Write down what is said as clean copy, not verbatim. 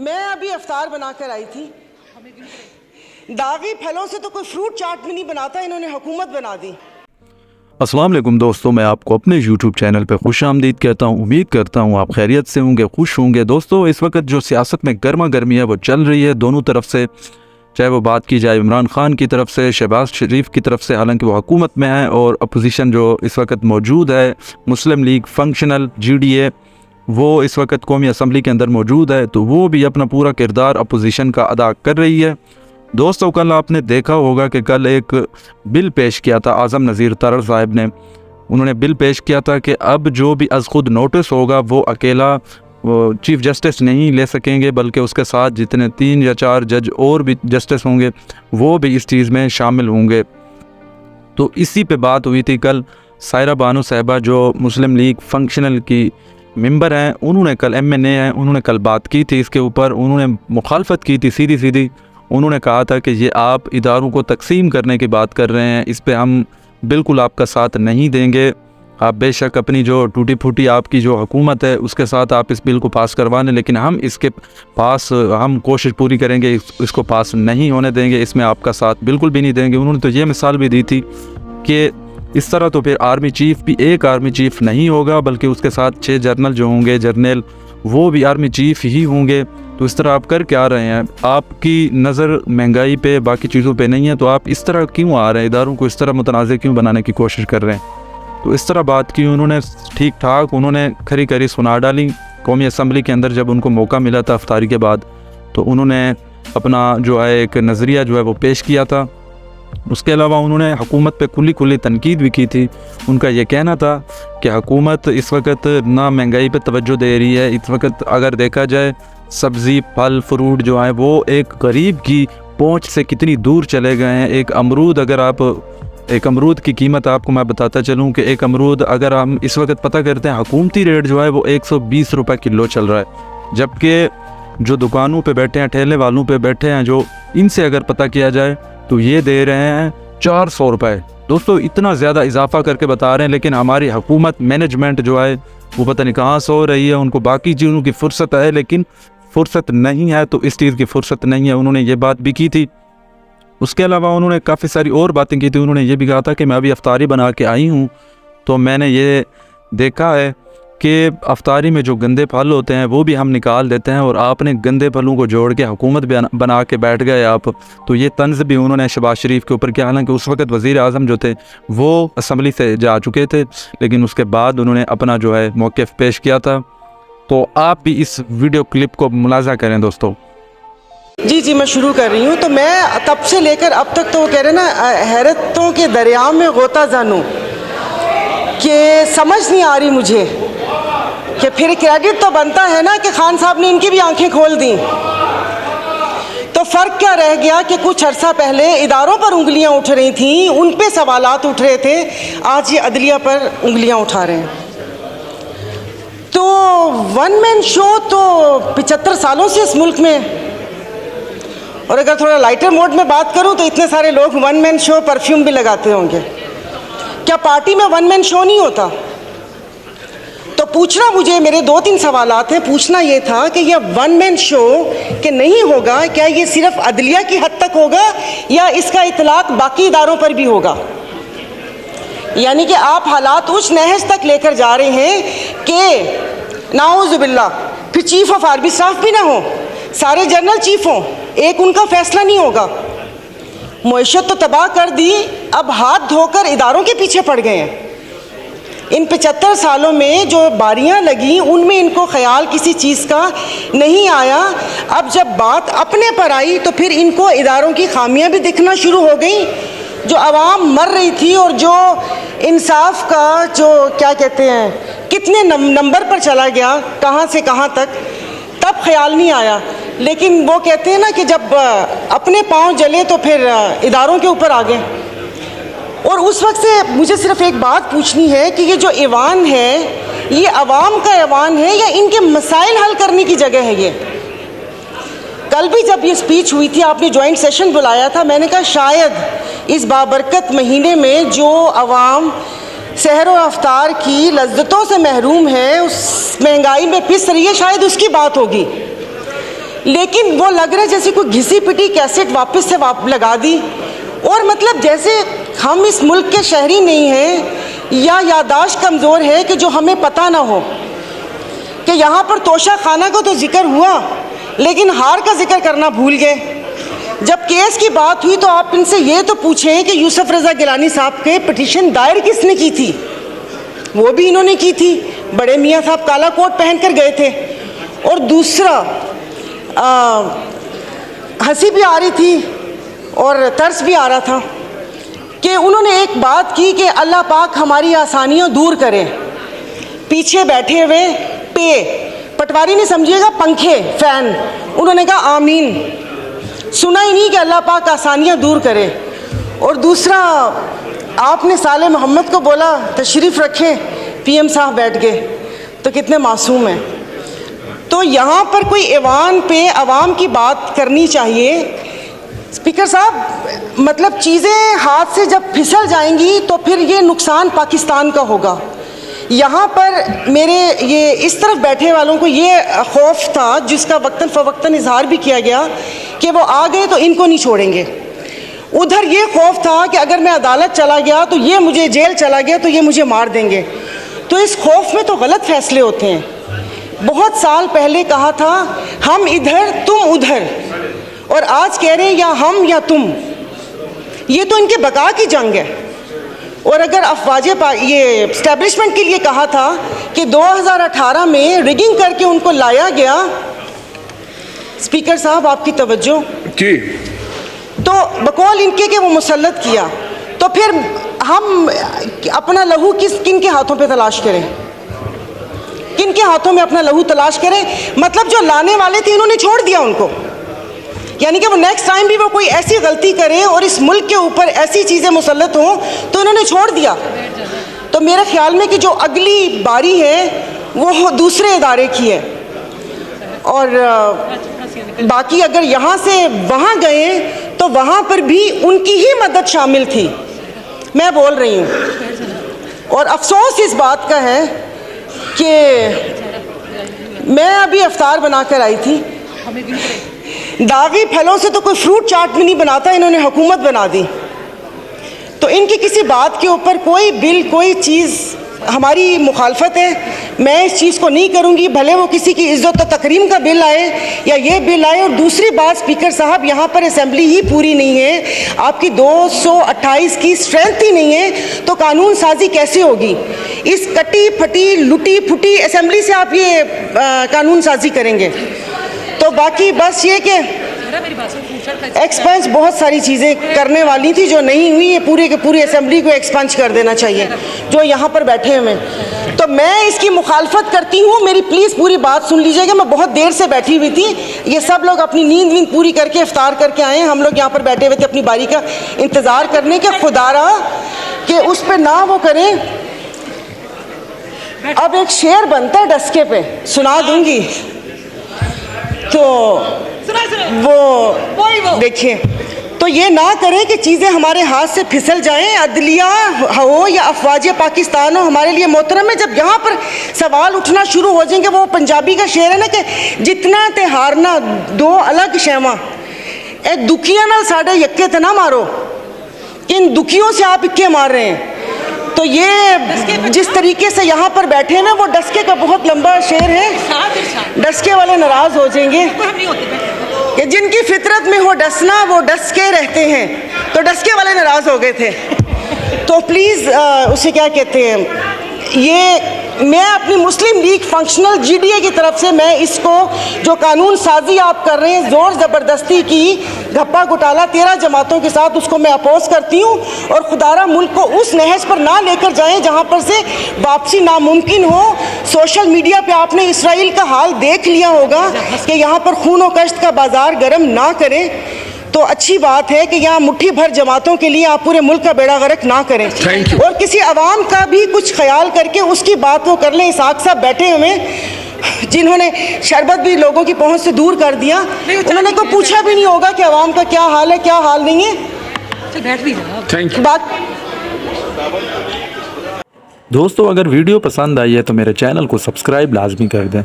मैं अभी अफ्तार बनाकर आई थी। दागी फलों से तो कोई फ्रूट चाट भी नहीं बनाता, इन्होंने हुकूमत बना दी। अस्सलाम वालेकुम दोस्तों, मैं आपको अपने YouTube चैनल पर खुश आमदीद कहता हूँ। उम्मीद करता हूँ आप खैरियत से होंगे, खुश होंगे। दोस्तों, इस वक्त जो सियासत में गर्मा गर्मी है वो चल रही है दोनों तरफ से, चाहे वो बात की जाए इमरान खान की तरफ से, शहबाज शरीफ की तरफ से, हालांकि वो हुकूमत में है, और अपोजिशन जो इस वक्त मौजूद है मुस्लिम लीग फंक्शनल GDA, वो इस वक्त कौमी असम्बली के अंदर मौजूद है, तो वो भी अपना पूरा किरदार अपोजिशन का अदा कर रही है। दोस्तों, कल आपने देखा होगा कि कल एक बिल पेश किया था आज़म नज़ीर तरर साहब ने। उन्होंने बिल पेश किया था कि अब जो भी अज़ खुद नोटिस होगा वो अकेला चीफ़ जस्टिस नहीं ले सकेंगे, बल्कि उसके साथ जितने 3 या 4 जज और भी जस्टिस होंगे वो भी इस चीज़ में शामिल होंगे। तो इसी पे बात हुई थी कल। सायरा बानो साहिबा जो मुस्लिम लीग फंक्शनल की मेंबर हैं, उन्होंने कल MNA हैं, उन्होंने कल बात की थी इसके ऊपर। उन्होंने मुखालफत की थी सीधी सीधी। उन्होंने कहा था कि ये आप इदारों को तकसीम करने की बात कर रहे हैं, इस पे हम बिल्कुल आपका साथ नहीं देंगे। आप बेशक अपनी जो टूटी फूटी आपकी जो हुकूमत है उसके साथ आप इस बिल को पास करवा लें, लेकिन हम इसके पास हम कोशिश पूरी करेंगे, इसको पास नहीं होने देंगे, इसमें आपका साथ बिल्कुल भी नहीं देंगे। उन्होंने तो ये मिसाल भी दी थी कि इस तरह तो फिर आर्मी चीफ़ भी एक आर्मी चीफ़ नहीं होगा, बल्कि उसके साथ 6 जर्नल जो होंगे, जर्नल वो भी आर्मी चीफ़ ही होंगे। तो इस तरह आप कर क्या रहे हैं? आपकी नज़र महंगाई पे बाकी चीज़ों पे नहीं है, तो आप इस तरह क्यों आ रहे हैं? इदारों को इस तरह मुतनाज़ क्यों बनाने की कोशिश कर रहे हैं? तो इस तरह बात की उन्होंने, ठीक ठाक उन्होंने खरी खरी सुना डाली। कौमी असम्बली के अंदर जब उनको मौका मिला था अफ्तारी के बाद, तो उन्होंने अपना जो है एक नज़रिया जो है वो पेश किया था। उसके अलावा उन्होंने हुकूमत पे खुली तनकीद भी की थी। उनका ये कहना था कि हुकूमत इस वक्त ना महंगाई पे तवज्जो दे रही है। इस वक्त अगर देखा जाए सब्ज़ी फल फ्रूट जो है वो एक गरीब की पहुंच से कितनी दूर चले गए हैं। एक अमरूद, अगर आप एक अमरूद की कीमत आपको मैं बताता चलूं कि एक अमरूद अगर हम इस वक्त पता करते हैं, हुकूमती रेट जो है वो 120 रुपये किलो चल रहा है, जबकि जो दुकानों पे बैठे हैं, ठेले वालों पे बैठे हैं, जो इनसे अगर पता किया जाए तो ये दे रहे हैं 400 रुपये। दोस्तों, इतना ज़्यादा इजाफा करके बता रहे हैं, लेकिन हमारी हुकूमत मैनेजमेंट जो है वो पता नहीं कहाँ से हो रही है। उनको बाकी चीज़ों की फ़ुर्सत है, लेकिन फ़ुर्सत नहीं है तो इस चीज़ की फ़ुर्सत नहीं है। उन्होंने ये बात भी की थी। उसके अलावा उन्होंने काफ़ी सारी और बातें की थी। उन्होंने ये भी कहा था कि मैं अभी अफ्तारी बना के आई हूँ, तो मैंने ये देखा है कि अफ्तारी में जो गंदे फल होते हैं वो भी हम निकाल देते हैं, और आपने गंदे फलों को जोड़ के हुकूमत बना के बैठ गए आप। तो ये तंज़ भी उन्होंने शहबाज शरीफ के ऊपर किया। हालांकि उस वक्त वज़ीर आज़म जो थे वो असम्बली से जा चुके थे, लेकिन उसके बाद उन्होंने अपना जो है मौक़िफ़ पेश किया था। तो आप भी इस वीडियो क्लिप को मुलाज़ा करें दोस्तों। जी, मैं शुरू कर रही हूँ। तो मैं तब से लेकर अब तक तो वो कह रहे ना, हैरतों के दरिया में गोता जानूँ, कि समझ नहीं आ रही मुझे कि फिर क्रेडिट तो बनता है ना कि खान साहब ने इनकी भी आंखें खोल दी। तो फ़र्क क्या रह गया कि कुछ अरसा पहले इदारों पर उंगलियां उठ रही थीं, उन पे सवालात उठ रहे थे, आज ये अदलिया पर उंगलियां उठा रहे हैं। तो वन मैन शो तो 75 सालों से इस मुल्क में, और अगर थोड़ा लाइटर मोड में बात करूं तो इतने सारे लोग वन मैन शो परफ्यूम भी लगाते होंगे। क्या पार्टी में वन मैन शो नहीं होता? तो पूछना, मुझे मेरे 2-3 सवालात हैं। पूछना ये था कि यह वन मैन शो कि नहीं होगा, क्या ये सिर्फ अदलिया की हद तक होगा या इसका इतलाक बाकी इदारों पर भी होगा? यानी कि आप हालात उस नहज तक लेकर जा रहे हैं कि नाउज़ुबिल्लाह फिर चीफ ऑफ आर्मी स्टाफ भी ना हो, सारे जनरल चीफ हों, एक उनका फैसला नहीं होगा। मुईशत तो तबाह कर दी, अब हाथ धोकर इदारों के पीछे पड़ गए हैं। इन 75 सालों में जो बारियां लगी उनमें इनको ख्याल किसी चीज़ का नहीं आया। अब जब बात अपने पर आई तो फिर इनको इदारों की खामियां भी दिखना शुरू हो गई। जो आवाम मर रही थी और जो इंसाफ का जो क्या कहते हैं कितने नंबर पर चला गया, कहाँ से कहाँ तक, तब ख्याल नहीं आया। लेकिन वो कहते हैं ना कि जब अपने पाँव जले तो फिर इदारों के ऊपर आ गए। और उस वक्त से मुझे सिर्फ एक बात पूछनी है कि ये जो ऐवान है ये अवाम का ऐवान है या इनके मसाइल हल करने की जगह है? ये कल भी जब ये स्पीच हुई थी, आपने जॉइंट सेशन बुलाया था, मैंने कहा शायद इस बाबरकत महीने में जो अवाम सहर व अफ्तार की लज्जतों से महरूम है, उस महंगाई में पिस रही है, शायद उसकी बात होगी। लेकिन वो लग रहा है जैसे कोई घिसी पिटी कैसेट वापस से लगा दी। और मतलब जैसे हम इस मुल्क के शहरी नहीं हैं या यादाश्त कमज़ोर है कि जो हमें पता ना हो कि यहाँ पर तोशा खाना का तो जिक्र हुआ लेकिन हार का जिक्र करना भूल गए। जब केस की बात हुई तो आप इनसे ये तो पूछें कि यूसुफ रज़ा गिलानी साहब के पिटीशन दायर किसने की थी? वो भी इन्होंने की थी। बड़े मियाँ साहब काला कोट पहन कर गए थे। और दूसरा हंसी भी आ रही थी और तरस भी आ रहा था कि उन्होंने एक बात की कि अल्लाह पाक हमारी आसानियाँ दूर करें। पीछे बैठे हुए पटवारी ने समझिएगा पंखे फैन, उन्होंने कहा आमीन। सुना ही नहीं कि अल्लाह पाक आसानियाँ दूर करे। और दूसरा आपने साले मोहम्मद को बोला तशरीफ़ रखें, पीएम साहब बैठ गए, तो कितने मासूम हैं। तो यहाँ पर कोई ऐवान पे आवाम की बात करनी चाहिए। स्पीकर साहब, मतलब चीज़ें हाथ से जब फिसल जाएंगी तो फिर ये नुकसान पाकिस्तान का होगा। यहाँ पर मेरे ये इस तरफ बैठे वालों को ये खौफ था, जिसका वक्तन फ़वक्तन इजहार भी किया गया, कि वो आ गए तो इनको नहीं छोड़ेंगे। उधर ये खौफ था कि अगर मैं अदालत चला गया तो ये मुझे जेल चला गया तो ये मुझे मार देंगे। तो इस खौफ में तो गलत फैसले होते हैं। बहुत साल पहले कहा था हम इधर तुम उधर, और आज कह रहे हैं या हम या तुम। ये तो इनके बका की जंग है। और अगर अफवाज ये इस्टेब्लिशमेंट के लिए कहा था कि 2018 में रिगिंग करके उनको लाया गया, स्पीकर साहब आपकी तवज्जो जी, तो बकौल इनके कि वो मुसल्लत किया, तो फिर हम अपना लहू किन के हाथों पे तलाश करें? किन के हाथों में अपना लहू तलाश करें? मतलब जो लाने वाले थे इन्होंने छोड़ दिया उनको, यानी कि वो नेक्स्ट टाइम भी वो कोई ऐसी गलती करे और इस मुल्क के ऊपर ऐसी चीज़ें मुसल्लत हों तो इन्होंने छोड़ दिया। तो मेरे ख्याल में कि जो अगली बारी है वो दूसरे इदारे की है। और बाकी अगर यहाँ से वहाँ गए तो वहाँ पर भी उनकी ही मदद शामिल थी, मैं बोल रही हूँ। और अफसोस इस बात का है कि मैं अभी अफ्तार बना कर आई थी, दागी फलों से तो कोई फ्रूट चाट भी नहीं बनाता, इन्होंने हुकूमत बना दी। तो इनकी किसी बात के ऊपर कोई बिल कोई चीज़ हमारी मुखालफत है, मैं इस चीज़ को नहीं करूँगी, भले वो किसी की इज़्ज़त और तकरीम का बिल आए या ये बिल आए। और दूसरी बात स्पीकर साहब, यहाँ पर असेंबली ही पूरी नहीं है, आपकी 228 की स्ट्रेंथ ही नहीं है, तो कानून साजी कैसे होगी? इस कटी फटी लुटी फुटी असेंबली से आप ये कानून साजी करेंगे? तो बाकी बस ये कि एक्सपेंस बहुत सारी चीज़ें करने वाली थी जो नहीं हुई, ये पूरे के पूरी असेंबली को एक्सपेंस कर देना चाहिए जो यहाँ पर बैठे हुए हैं। तो मैं इसकी मुखालफत करती हूँ, मेरी प्लीज़ पूरी बात सुन लीजिएगा। मैं बहुत देर से बैठी हुई थी, ये सब लोग अपनी नींद पूरी करके इफ्तार करके आए हैं, हम लोग यहाँ पर बैठे हुए थे अपनी बारी का इंतज़ार करने के। खुदारा कि उस पर ना वो करें। अब एक शेर बनता है डस्के पे, सुना दूंगी, तो वो देखिए, तो ये ना करें कि चीज़ें हमारे हाथ से फिसल जाएं, अदलिया हो या अफवाज पाकिस्तान हो, हमारे लिए मोहतरम है। जब यहाँ पर सवाल उठना शुरू हो जाएंगे, वो पंजाबी का शेर है ना कि जितना ते हारना दो अलग शैवा, ए दुखिया नाल साढ़े यक्के ते ना मारो, इन दुखियों से आप इक्के मार रहे हैं। तो ये जिस तरीके से यहाँ पर बैठे हैं, वो डस्के का बहुत लंबा शेर है, डस्के वाले नाराज हो जाएंगे कि जिनकी फितरत में हो डसना वो डस के रहते हैं, तो डस्के वाले नाराज हो गए थे। तो प्लीज़ उसे क्या कहते हैं, ये मैं अपनी मुस्लिम लीग फंक्शनल जीडीए की तरफ से मैं इसको जो कानून साजी आप कर रहे हैं ज़ोर ज़बरदस्ती की घप्पा घोटाला 13 जमातों के साथ, उसको मैं अपोज करती हूँ। और खुदारा मुल्क को उस नहज पर ना लेकर जाएं जहाँ पर से वापसी नामुमकिन हो। सोशल मीडिया पे आपने इसराइल का हाल देख लिया होगा कि यहाँ पर खून और कश्त का बाजार गर्म ना करें। तो अच्छी बात है कि यहाँ मुट्ठी भर जमातों के लिए आप पूरे मुल्क का बेड़ा गर्क ना करें, और किसी अवाम का भी कुछ ख्याल करके उसकी बात वो कर लें। इसाक साहब बैठे हुए जिन्होंने शरबत भी लोगों की पहुंच से दूर कर दिया, उन्होंने को पूछा भी नहीं होगा कि अवाम का क्या हाल है क्या हाल नहीं है। दोस्तों, अगर वीडियो पसंद आई है तो मेरे चैनल को सब्सक्राइब लाजमी कर दें।